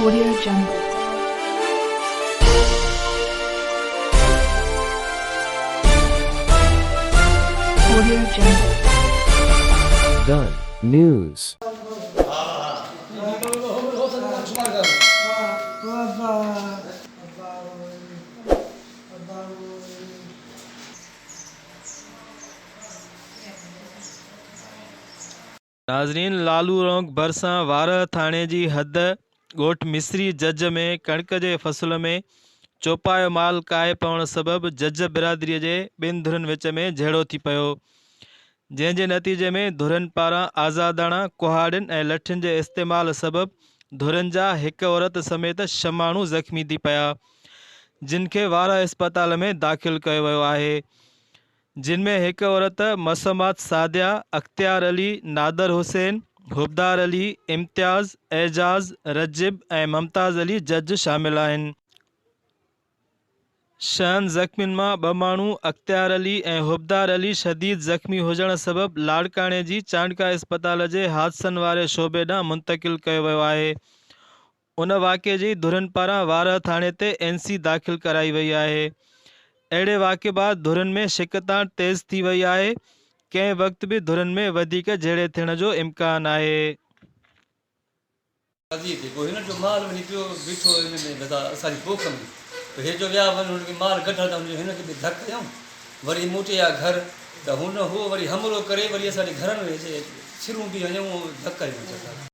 Audio Jungle. Audio Jungle. The news. नाज़रीन, लालू रोंग भरिसां वारह थाणे जी हद ॻोठ मिस्री जज में कणिक जे फ़सुल में चोपायो माल काए पवण सबबि जज बिरादरीअ जे ॿिनि धुरनि विच में झेड़ो थी पियो, जंहिं जे नतीजे में धुरनि पारां आज़ादाणा कुहाड़ियुनि ऐं लठियुनि जे इस्तेमाल सबबि धुरनि जा हिक औरत समेत 6 माण्हू ज़ख़्मी थी पिया, जिन खे वारह इस्पताल में दाख़िल कयो वियो आहे, जिन में हिक औरत मसमात सादिया, अख्तियार अली, नादर हुसैन, हुबदार अली, इम्तियाज़, एजाज़, रजिब ऐं मुमताज़ अली जज शामिल आहिनि। 6 ज़ख़्मियुनि मां 2 माण्हू अख्तियार अली ऐं हुबदार अली शदीद ज़ख़्मी हुजण सबबि लाड़काणे जी चांडका इस्पताल जे हादसनि वारे शोबे ॾांहुं मुंतक़िल कयो वियो आहे। उन वाक़े जी धुरनि पारां वारह थाणे ते NC दाख़िल कराई वई आहे। अहिड़े वाक़े बाद धुरनि में शिकतान तेज़ थी वई आहे। कंहिं वक़्त बि धुरनि में वधीक झेड़े थियण जो इम्कान आहे। जेको हिन जो माल वञी पियो बीठो हिन में दादा असांजी पोख में त हे जो विया वञी हुनखे माल कढण था हिनखे बि धक कयूं, वरी मोटे आ घर त हुन हो वरी हमिलो करे वरी असांजे घरनि में सिरूं बि हयूं धक कयूं।